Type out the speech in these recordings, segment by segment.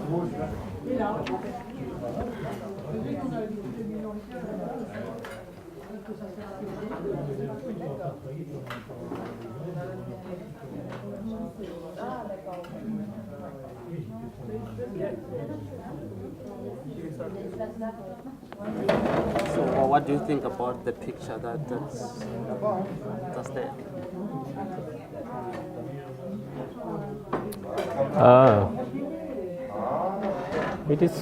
So, what do you think about the picture that's there? It is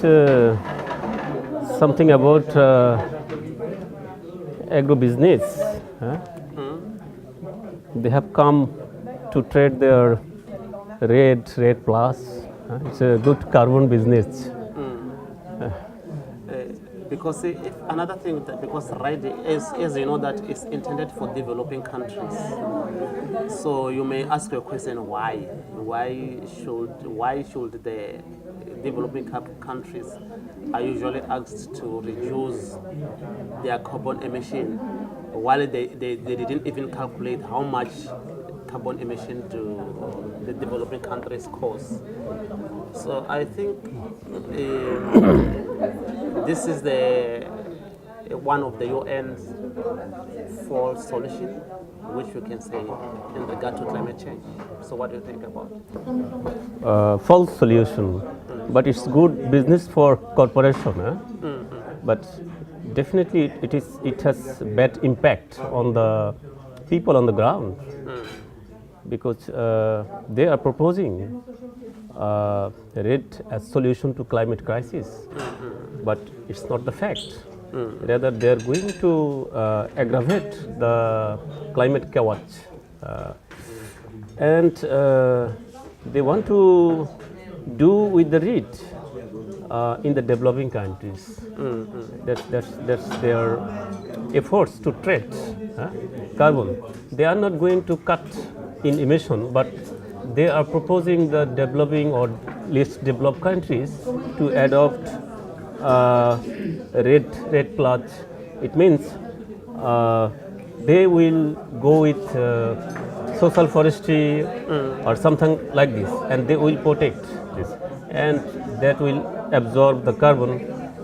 something about agro-business. They have come to trade their red plus. It's a good carbon business. Because if another thing that because red is you know that is intended for developing countries. So you may ask your question why? Why should the developing countries are usually asked to reduce their carbon emission while they didn't even calculate how much carbon emission do the developing countries cause. So I think this is the one of the UN's false solution, which we can say in regard to climate change. So what do you think about it? False solution, but it's good business for corporation. But definitely it has bad impact on the people on the ground because they are proposing red as solution to climate crisis, but it's not the fact. Rather, they are going to aggravate the climate chaos, and they want to do with the red in the developing countries. That's their efforts to trade carbon. They are not going to cut in emission, but they are proposing the developing or least developed countries to adopt red pledge. It means they will go with social forestry or something like this, and they will protect this, and that will absorb the carbon,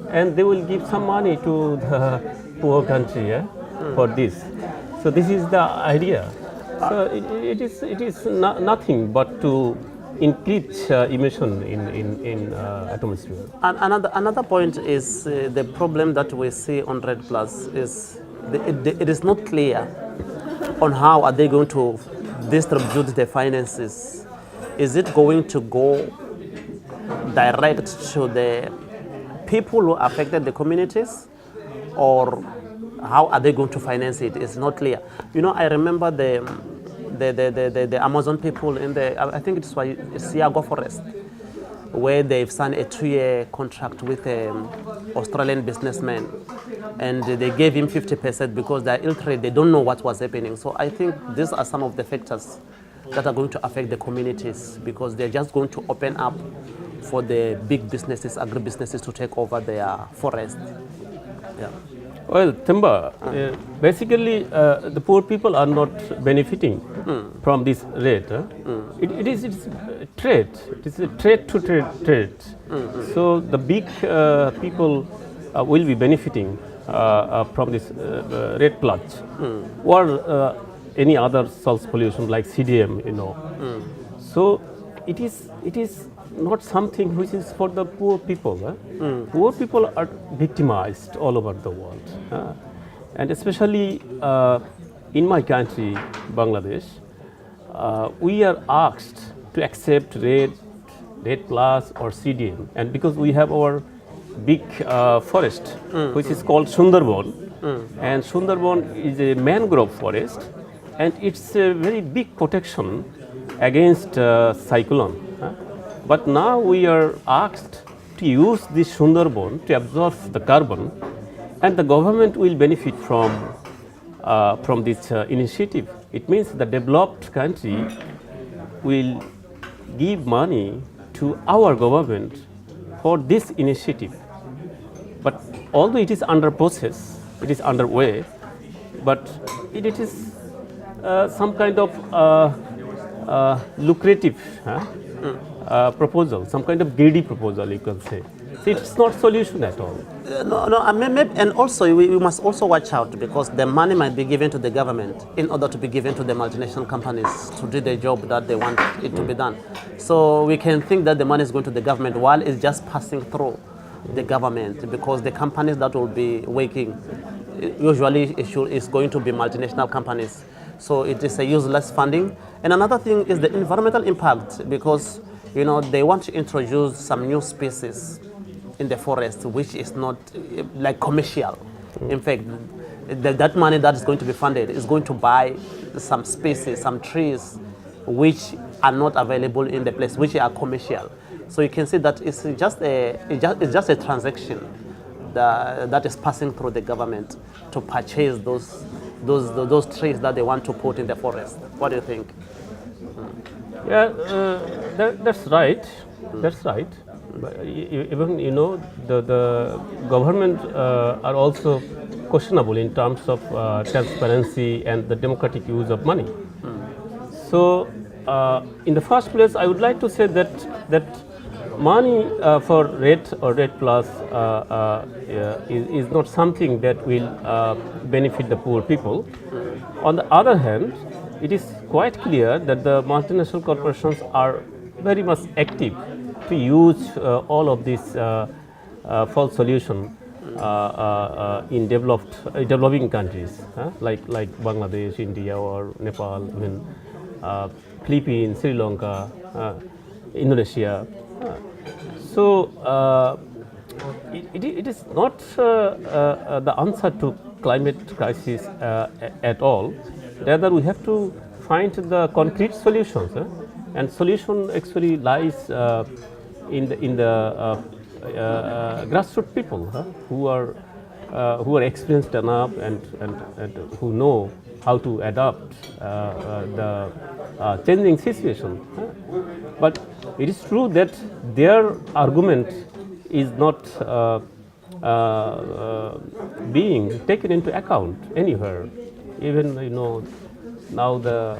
and they will give some money to the poor country for this. So this is the idea. So it is nothing but to increase emission in atmosphere. And another point is the problem that we see on Red Plus is it is not clear on how are they going to distribute the finances. Is it going to go direct to the people who affected the communities, or how are they going to finance it? It's not clear. You know, I remember the Amazon people in I think it's Siago Forest, where they've signed a 2-year contract with an Australian businessman, and they gave him 50% because they're illiterate, they don't know what was happening. So I think these are some of the factors that are going to affect the communities, because they're just going to open up for the big businesses, agribusinesses, to take over their forest. Yeah. Well, timber, basically the poor people are not benefiting from this rate. It's trade. It is a trade to trade. So the big people will be benefiting from this rate pledge or any other source pollution like CDM, you know. So it is not something which is for the poor people. Poor people are victimized all over the world, and especially in my country, Bangladesh, we are asked to accept red plus or CDM, and because we have our big forest, which is called Sundarban, and Sundarban is a mangrove forest, and it's a very big protection against cyclone. But now we are asked to use this Sundarban to absorb the carbon, and the government will benefit from this initiative. It means the developed country will give money to our government for this initiative. But although it is under process, it is underway, but it is some kind of lucrative proposal, some kind of greedy proposal, you can say. See, it's not solution at all. No, I mean, and also we must also watch out because the money might be given to the government in order to be given to the multinational companies to do the job that they want it to be done. So we can think that the money is going to the government while it's just passing through the government because the companies that will be working usually is going to be multinational companies. So it is a useless funding. And another thing is the environmental impact because they want to introduce some new species in the forest, which is not like commercial. In fact, that money that is going to be funded is going to buy some species, some trees, which are not available in the place, which are commercial. So you can see that it's just a transaction that is passing through the government to purchase those trees that they want to put in the forest. What do you think? Yeah, that's right. That's right. But even the government are also questionable in terms of transparency and the democratic use of money. So, in the first place, I would like to say that money for RED or RED Plus is not something that will benefit the poor people. On the other hand, it is quite clear that the multinational corporations are very much active to use all of this false solution in developing countries like Bangladesh, India, or Nepal, even Philippines, Sri Lanka, Indonesia. So it is not the answer to climate crisis at all. Rather, we have to find the concrete solutions, and solution actually lies in the grassroots people who are experienced enough and who know how to adapt the changing situation. But it is true that their argument is not being taken into account anywhere. Even now the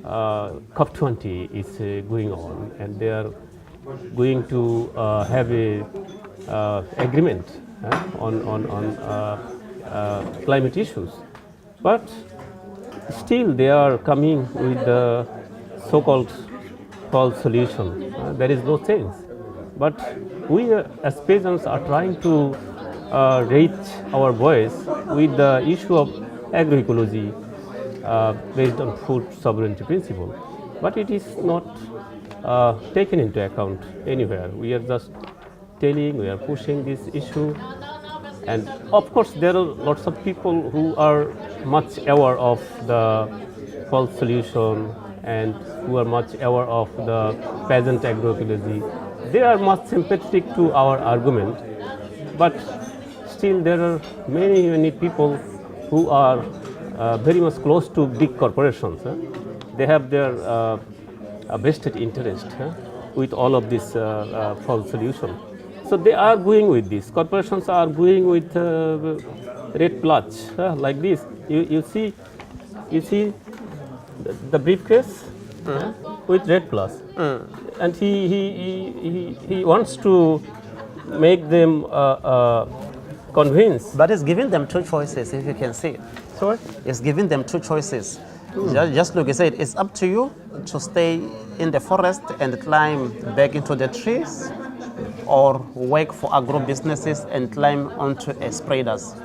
COP20 is going on, and they are going to have a agreement on climate issues. But still, they are coming with the so-called false solution. There is no change. But we as peasants are trying to raise our voice with the issue of agroecology based on food sovereignty principle. But it is not taken into account anywhere. We are just telling, we are pushing this issue. And of course, there are lots of people who are much aware of the false solution and who are much aware of the peasant agroecology. They are much sympathetic to our argument, but still there are many people who are very much close to big corporations. They have their vested interest with all of this false solution. So they are going with this. Corporations are going with RED Plus like this. You see the briefcase with RED Plus, and he wants to make them convinced. But it's giving them two choices, if you can see. Sorry? It's giving them two choices. Just look, he said, it's up to you to stay in the forest and climb back into the trees, or work for agro businesses and climb onto a spreaders.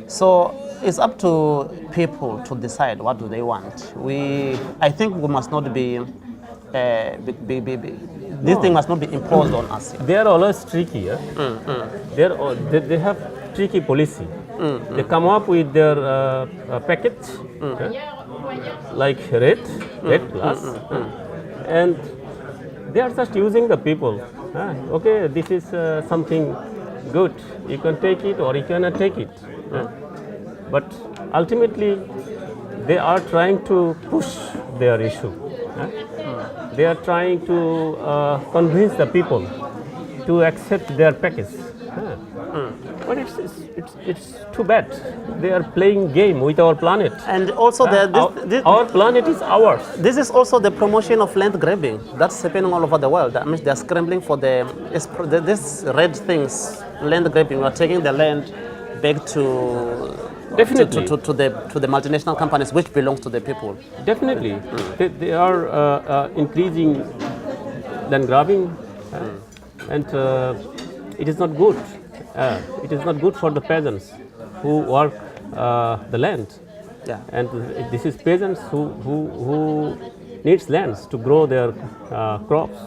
So it's up to people to decide what do they want. I think we must not be, this thing must not be imposed on us. They are always tricky. They have tricky policy. They come up with their package, like RED Plus, and they are just using the people. Okay, this is something good. You can take it or you cannot take it. But ultimately, they are trying to push their issue. They are trying to convince the people to accept their package. But it's too bad. They are playing game with our planet. And also, Our planet is ours. this is also the promotion of land grabbing that's happening all over the world. That means they're scrambling for this red things, land grabbing. We're taking the land back to Definitely. to the multinational companies which belongs to the people. Definitely. They are increasing land grabbing, and it is not good. It is not good for the peasants who work the land. Yeah. And this is peasants who needs lands to grow their crops,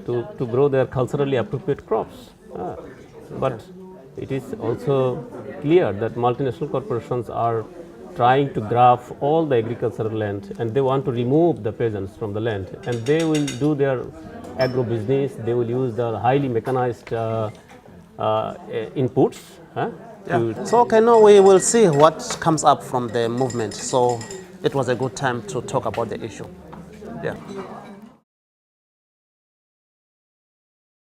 to grow their culturally appropriate crops. But it is also clear that multinational corporations are trying to grab all the agricultural land, and they want to remove the peasants from the land, and they will do their agro business. They will use the highly mechanized inputs. So okay, now we will see what comes up from the movement. So it was a good time to talk about the issue. Yeah.